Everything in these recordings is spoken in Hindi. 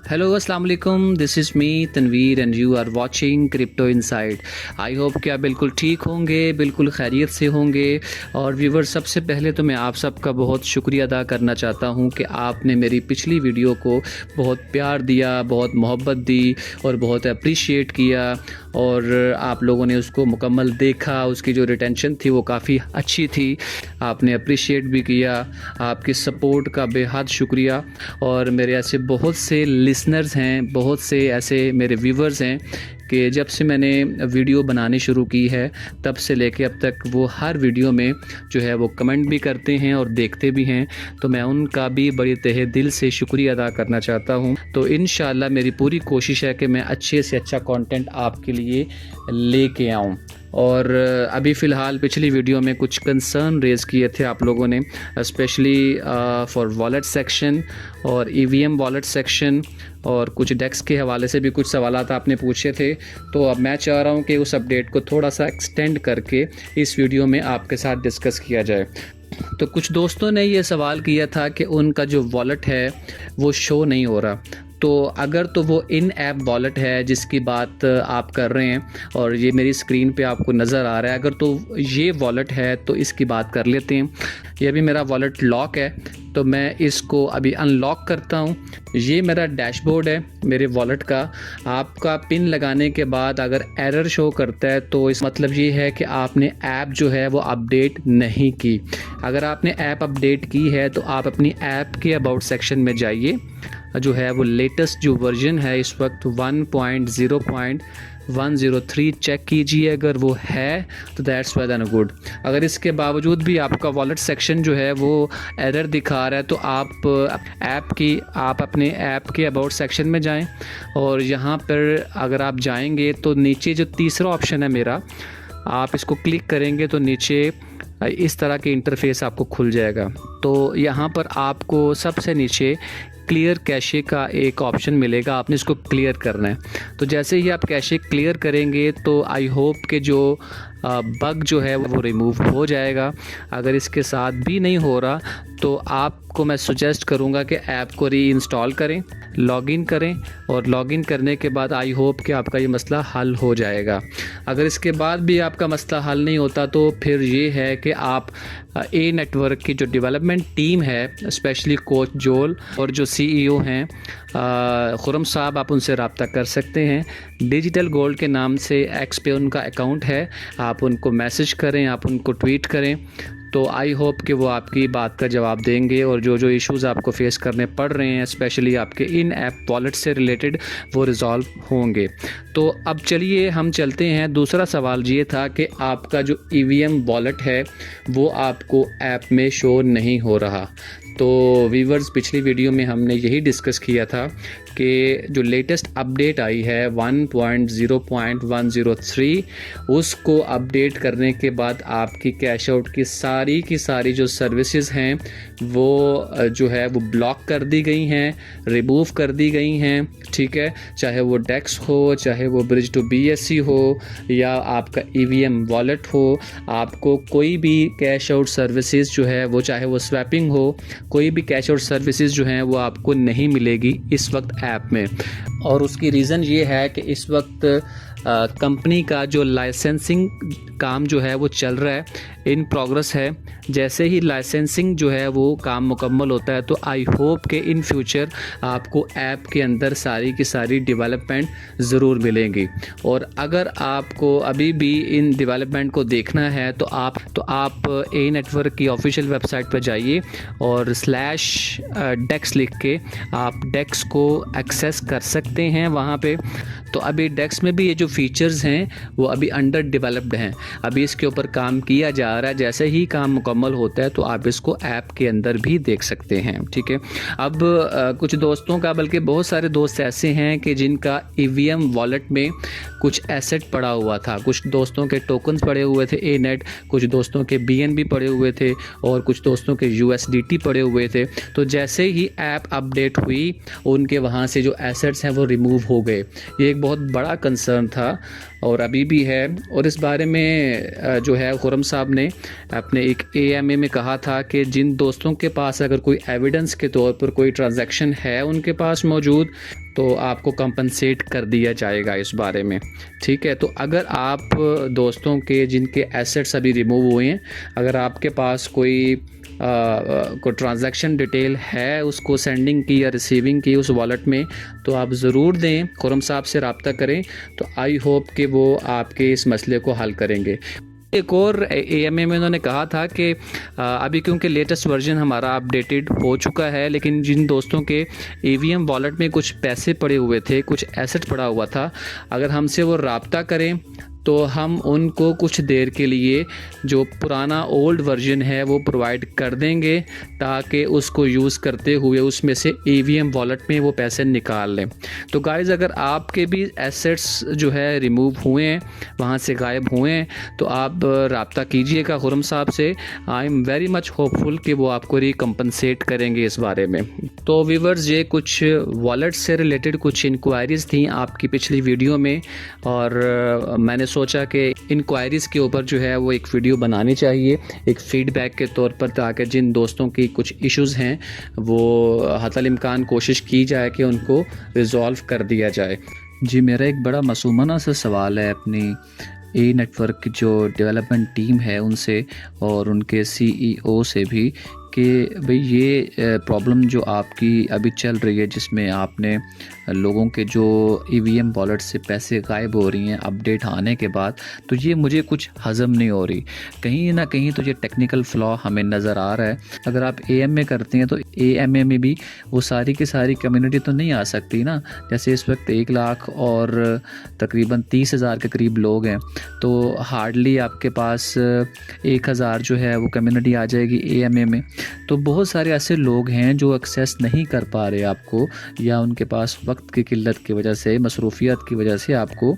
हेलो अस्सलाम वालेकुम, this is me Tanveer and you are watching crypto inside. I hope कि आप बिल्कुल ठीक होंगे, बिल्कुल खैरियत से होंगे। और व्यूवर, सबसे पहले तो मैं आप सबका बहुत शुक्रिया अदा करना चाहता हूं कि आपने मेरी पिछली वीडियो को बहुत प्यार दिया, बहुत मोहब्बत दी और बहुत अप्रिशिएट किया। और आप लोगों ने उसको मुकम्मल देखा, उसकी जो रिटेंशन थी वो काफ़ी अच्छी थी, आपने अप्रिशिएट भी किया। आपकी सपोर्ट का बेहद शुक्रिया। और मेरे ऐसे बहुत से लिसनर्स हैं, बहुत से ऐसे मेरे व्यूवर्स हैं कि जब से मैंने वीडियो बनानी शुरू की है तब से लेके अब तक वो हर वीडियो में जो है वो कमेंट भी करते हैं और देखते भी हैं। तो मैं उनका भी बड़ी तहे दिल से शुक्रिया अदा करना चाहता हूं। तो इंशाल्लाह मेरी पूरी कोशिश है कि मैं अच्छे से अच्छा कंटेंट आपके लिए लेके आऊं। और अभी फ़िलहाल पिछली वीडियो में कुछ कंसर्न रेज़ किए थे आप लोगों ने, स्पेशली फॉर वॉलेट सेक्शन और ईवीएम वॉलेट सेक्शन, और कुछ डेक्स के हवाले से भी कुछ सवालात आपने पूछे थे। तो अब मैं चाह रहा हूं कि उस अपडेट को थोड़ा सा एक्सटेंड करके इस वीडियो में आपके साथ डिस्कस किया जाए। तो कुछ दोस्तों ने ये सवाल किया था कि उनका जो वॉलेट है वो शो नहीं हो रहा। तो अगर तो वो इन ऐप वॉलेट है जिसकी बात आप कर रहे हैं और ये मेरी स्क्रीन पे आपको नज़र आ रहा है, अगर तो ये वॉलेट है तो इसकी बात कर लेते हैं। ये अभी मेरा वॉलेट लॉक है, तो मैं इसको अभी अनलॉक करता हूँ। ये मेरा डैशबोर्ड है मेरे वॉलेट का। आपका पिन लगाने के बाद अगर एरर शो करता है तो इस मतलब ये है कि आपने ऐप जो है वो अपडेट नहीं की। अगर आपने ऐप अपडेट की है तो आप अपनी ऐप के अबाउट सेक्शन में जाइए, जो है वो लेटेस्ट जो वर्जन है इस वक्त 1.0.103 चेक कीजिए। अगर वो है तो दैट्स वेल एंड गुड। अगर इसके बावजूद भी आपका वॉलेट सेक्शन जो है वो एरर दिखा रहा है तो आप अपने ऐप के अबाउट सेक्शन में जाएं और यहाँ पर अगर आप जाएंगे तो नीचे जो तीसरा ऑप्शन है मेरा, आप इसको क्लिक करेंगे तो नीचे इस तरह के इंटरफेस आपको खुल जाएगा। तो यहाँ पर आपको सबसे नीचे क्लियर कैशे का एक ऑप्शन मिलेगा, आपने इसको क्लियर करना है। तो जैसे ही आप कैशे क्लियर करेंगे तो आई होप कि जो बग जो है वो रिमूव हो जाएगा। अगर इसके साथ भी नहीं हो रहा तो आपको मैं सुजेस्ट करूंगा कि ऐप को रीइंस्टॉल करें, लॉगिन करें और लॉगिन करने के बाद आई होप कि आपका ये मसला हल हो जाएगा। अगर इसके बाद भी आपका मसला हल नहीं होता तो फिर ये है कि आप ए नेटवर्क की जो डेवलपमेंट टीम है, स्पेशली कोच जोल और जो सीईओ हैं खुरम साहब, आप उनसे रब्ता कर सकते हैं। डिजिटल गोल्ड के नाम से एक्स पे उनका अकाउंट है, आप उनको मैसेज करें, आप उनको ट्वीट करें। तो आई होप कि वो आपकी बात का जवाब देंगे और जो जो इश्यूज़ आपको फेस करने पड़ रहे हैं स्पेशली आपके इन ऐप वॉलेट से रिलेटेड वो रिज़ॉल्व होंगे। तो अब चलिए हम चलते हैं। दूसरा सवाल ये था कि आपका जो ईवीएम वॉलेट है वो आपको ऐप में शो नहीं हो रहा। तो व्यूवर्स, पिछली वीडियो में हमने यही डिस्कस किया था कि जो लेटेस्ट अपडेट आई है 1.0.103 उसको अपडेट करने के बाद आपकी कैश आउट की सारी जो सर्विसेज हैं वो जो है वो ब्लॉक कर दी गई हैं, रिमूव कर दी गई हैं। ठीक है, चाहे वो डेक्स हो, चाहे वो ब्रिज टू बीएससी हो या आपका ईवीएम वॉलेट हो, आपको कोई भी कैश आउट सर्विसेज जो है वो, चाहे वो स्वैपिंग हो, कोई भी कैश आउट सर्विसेज जो हैं वो आपको नहीं मिलेगी इस वक्त ऐप में। और उसकी रीज़न ये है कि इस वक्त कंपनी का जो लाइसेंसिंग काम जो है वो चल रहा है, इन प्रोग्रेस है। जैसे ही लाइसेंसिंग जो है वो काम मुकम्मल होता है तो आई होप कि इन फ्यूचर आपको ऐप के अंदर सारी की सारी डेवलपमेंट ज़रूर मिलेंगी। और अगर आपको अभी भी इन डेवलपमेंट को देखना है तो आप ए नेटवर्क की ऑफिशियल वेबसाइट पर जाइए और /डेक्स लिख के आप डेक्स को एक्सेस कर सकते हैं वहाँ पे। तो अभी डेक्स में भी ये जो फीचर्स हैं वो अभी अंडर डेवलप्ड हैं, अभी इसके ऊपर काम किया जा रहा है। जैसे ही काम मुकम्मल होता है तो आप इसको ऐप के अंदर भी देख सकते हैं। ठीक है, अब कुछ दोस्तों का, बल्कि बहुत सारे दोस्त ऐसे हैं कि जिनका ईवीएम वॉलेट में कुछ एसेट पड़ा हुआ था, कुछ दोस्तों के टोकन्स पड़े हुए थे ए नेट, कुछ दोस्तों के बीएनबी पड़े हुए थे और कुछ दोस्तों के यूएसडीटी पड़े हुए थे। तो जैसे ही ऐप अपडेट हुई उनके वहाँ से जो एसेट्स हैं वो रिमूव हो गए। ये एक बहुत बड़ा कंसर्न था था और अभी भी है। और इस बारे में जो है खुर्रम साहब ने अपने एक AMA में कहा था कि जिन दोस्तों के पास अगर कोई एविडेंस के तौर पर कोई ट्रांजैक्शन है उनके पास मौजूद, तो आपको कंपनसेट कर दिया जाएगा इस बारे में। ठीक है, तो अगर आप दोस्तों के जिनके एसेट्स अभी रिमूव हुए हैं, अगर आपके पास कोई ट्रांजैक्शन डिटेल है उसको सेंडिंग की या रिसीविंग की उस वॉलेट में, तो आप ज़रूर दें, खुर्रम साहब से रब्ता करें। तो आई होप कि वो आपके इस मसले को हल करेंगे। एक और AMA में उन्होंने कहा था कि अभी क्योंकि लेटेस्ट वर्जन हमारा अपडेटेड हो चुका है, लेकिन जिन दोस्तों के EVM वॉलेट में कुछ पैसे पड़े हुए थे, कुछ एसेट पड़ा हुआ था, अगर हमसे वो रब्ता करें तो हम उनको कुछ देर के लिए जो पुराना ओल्ड वर्जन है वो प्रोवाइड कर देंगे, ताकि उसको यूज़ करते हुए उसमें से EVM वॉलेट में वो पैसे निकाल लें। तो गाइज़, अगर आपके भी एसेट्स जो है रिमूव हुए हैं, वहाँ से गायब हुए हैं, तो आप रब्ता कीजिएगा खुर्रम साहब से। I am very much hopeful कि वो आपको रिकम्पनसेट करेंगे इस बारे में। तो व्यूअर्स, ये कुछ वॉलेट से रिलेटेड कुछ इंक्वायरीज़ थी आपकी पिछली वीडियो में, और मैंने सोचा कि इंक्वायरीज़ के ऊपर जो है वो एक वीडियो बनानी चाहिए एक फ़ीडबैक के तौर पर, ताकि जिन दोस्तों की कुछ इश्यूज़ हैं वो हतल इम्कान कोशिश की जाए कि उनको रिज़ॉल्व कर दिया जाए। जी, मेरा एक बड़ा मासूमाना सा सवाल है अपनी ए नेटवर्क की जो डेवलपमेंट टीम है उनसे और उनके CEO से भी, कि भाई ये प्रॉब्लम जो आपकी अभी चल रही है, जिसमें आपने लोगों के जो EVM वॉलेट से पैसे गायब हो रही हैं अपडेट आने के बाद, तो ये मुझे कुछ हज़म नहीं हो रही। कहीं ना कहीं तो ये टेक्निकल फ़्लॉ हमें नज़र आ रहा है। अगर आप AMA करते हैं तो AMA में भी वो सारी की सारी कम्युनिटी तो नहीं आ सकती ना। जैसे इस वक्त 1 लाख और तकरीबन 30,000 के करीब लोग हैं, तो हार्डली आपके पास 1,000 जो है वो कम्युनिटी आ जाएगी AMA में। तो बहुत सारे ऐसे लोग हैं जो एक्सेस नहीं कर पा रहे आपको, या उनके पास वक्त की किल्लत की वजह से, मसरूफियत की वजह से आपको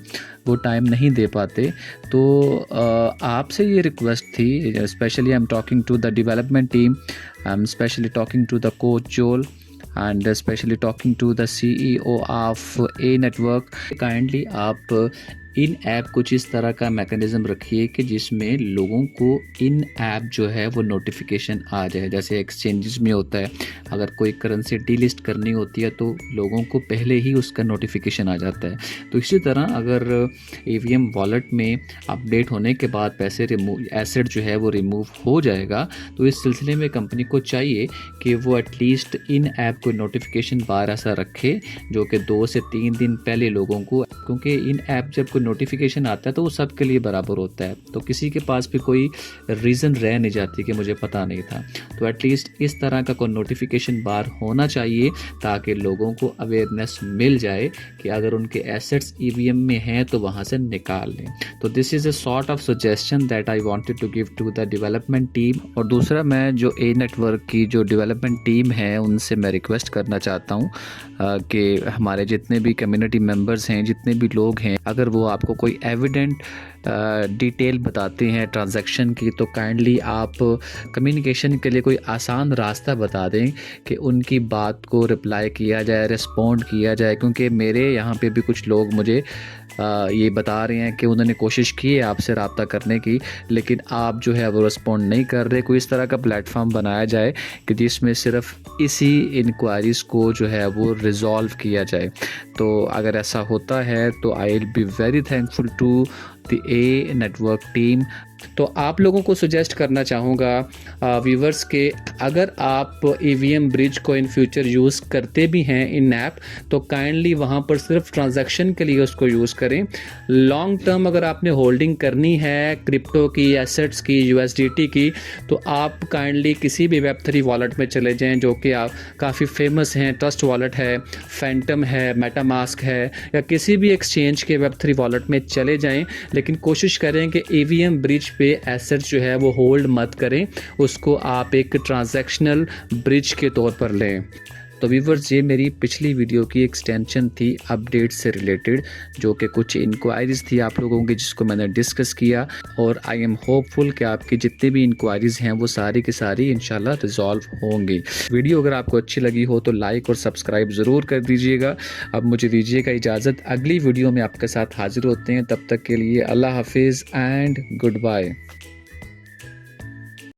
वो टाइम नहीं दे पाते। तो आपसे ये रिक्वेस्ट थी, specially I am talking to the development team, I am specially talking to the coach जोल and especially talking to the CEO of A Network, kindly आप इन ऐप कुछ इस तरह का मैकेनिज़्म रखिए कि जिसमें लोगों को इन ऐप जो है वो नोटिफिकेशन आ जाए। जैसे एक्सचेंजेस में होता है, अगर कोई करेंसी डीलिस्ट करनी होती है तो लोगों को पहले ही उसका नोटिफिकेशन आ जाता है। तो इसी तरह अगर EVM वॉलेट में अपडेट होने के बाद पैसे एसेट जो है वो रिमूव हो जाएगा, तो इस सिलसिले में कंपनी को चाहिए कि वो एटलीस्ट इन ऐप को नोटिफिकेशन बार ऐसा रखे जो कि 2 से 3 दिन पहले लोगों को, क्योंकि इन ऐप जब कोई नोटिफिकेशन आता है तो वो सबके लिए बराबर होता है, तो किसी के पास भी कोई रीज़न रह नहीं जाती कि मुझे पता नहीं था। तो एटलीस्ट इस तरह का कोई नोटिफिकेशन बार होना चाहिए, ताकि लोगों को अवेयरनेस मिल जाए कि अगर उनके एसेट्स EVM में हैं तो वहाँ से निकाल लें। तो this is a sort of suggestion that I wanted to give to the development team. और दूसरा, मैं जो A नेटवर्क की जो डेवलपमेंट टीम है उनसे मैं रिक्वेस्ट करना चाहता हूँ कि हमारे जितने भी कम्युनिटी मेंबर्स हैं, जितने भी लोग हैं, अगर वो आपको कोई एविडेंट डिटेल बताते हैं ट्रांजैक्शन की, तो काइंडली आप कम्युनिकेशन के लिए कोई आसान रास्ता बता दें कि उनकी बात को रिप्लाई किया जाए, रिस्पॉन्ड किया जाए। क्योंकि मेरे यहाँ पे भी कुछ लोग मुझे ये बता रहे हैं कि उन्होंने कोशिश की है आपसे रब्ता करने की, लेकिन आप जो है वो रिस्पॉन्ड नहीं कर रहे। कोई इस तरह का प्लेटफॉर्म बनाया जाए कि जिसमें सिर्फ इसी इंक्वायरीज़ को जो है वो रिज़ॉल्व किया जाए। तो अगर ऐसा होता है तो I will be very thankful to the A network team. तो आप लोगों को सजेस्ट करना चाहूँगा व्यूवर्स के, अगर आप EVM ब्रिज को इन फ्यूचर यूज़ करते भी हैं इन ऐप, तो काइंडली वहाँ पर सिर्फ ट्रांजैक्शन के लिए उसको यूज़ करें। लॉन्ग टर्म अगर आपने होल्डिंग करनी है क्रिप्टो की, एसेट्स की, USDT की, तो आप काइंडली किसी भी Web3 वॉलेट में चले जाएं जो कि काफ़ी फेमस हैं। ट्रस्ट वॉलेट है, फैंटम है, मेटामास्क है, या किसी भी एक्सचेंज के Web3 वॉलेट में चले जाएं, लेकिन कोशिश करें कि EVM ब्रिज पे एसेट जो है वो होल्ड मत करें, उसको आप एक ट्रांजैक्शनल ब्रिज के तौर पर लें। तो व्यूवर्स ये मेरी पिछली वीडियो की एक्सटेंशन थी अपडेट से रिलेटेड, जो कि कुछ इंक्वायरीज़ थी आप लोगों की जिसको मैंने डिस्कस किया, और आई एम होपफुल कि आपकी जितनी भी इंक्वायरीज़ हैं वो सारी की सारी इंशाल्लाह रिजॉल्व होंगी। वीडियो अगर आपको अच्छी लगी हो तो लाइक और सब्सक्राइब ज़रूर कर दीजिएगा। अब मुझे दीजिएगा इजाज़त, अगली वीडियो में आपके साथ हाजिर होते हैं, तब तक के लिए अल्लाह हाफिज़ एंड गुड बाय।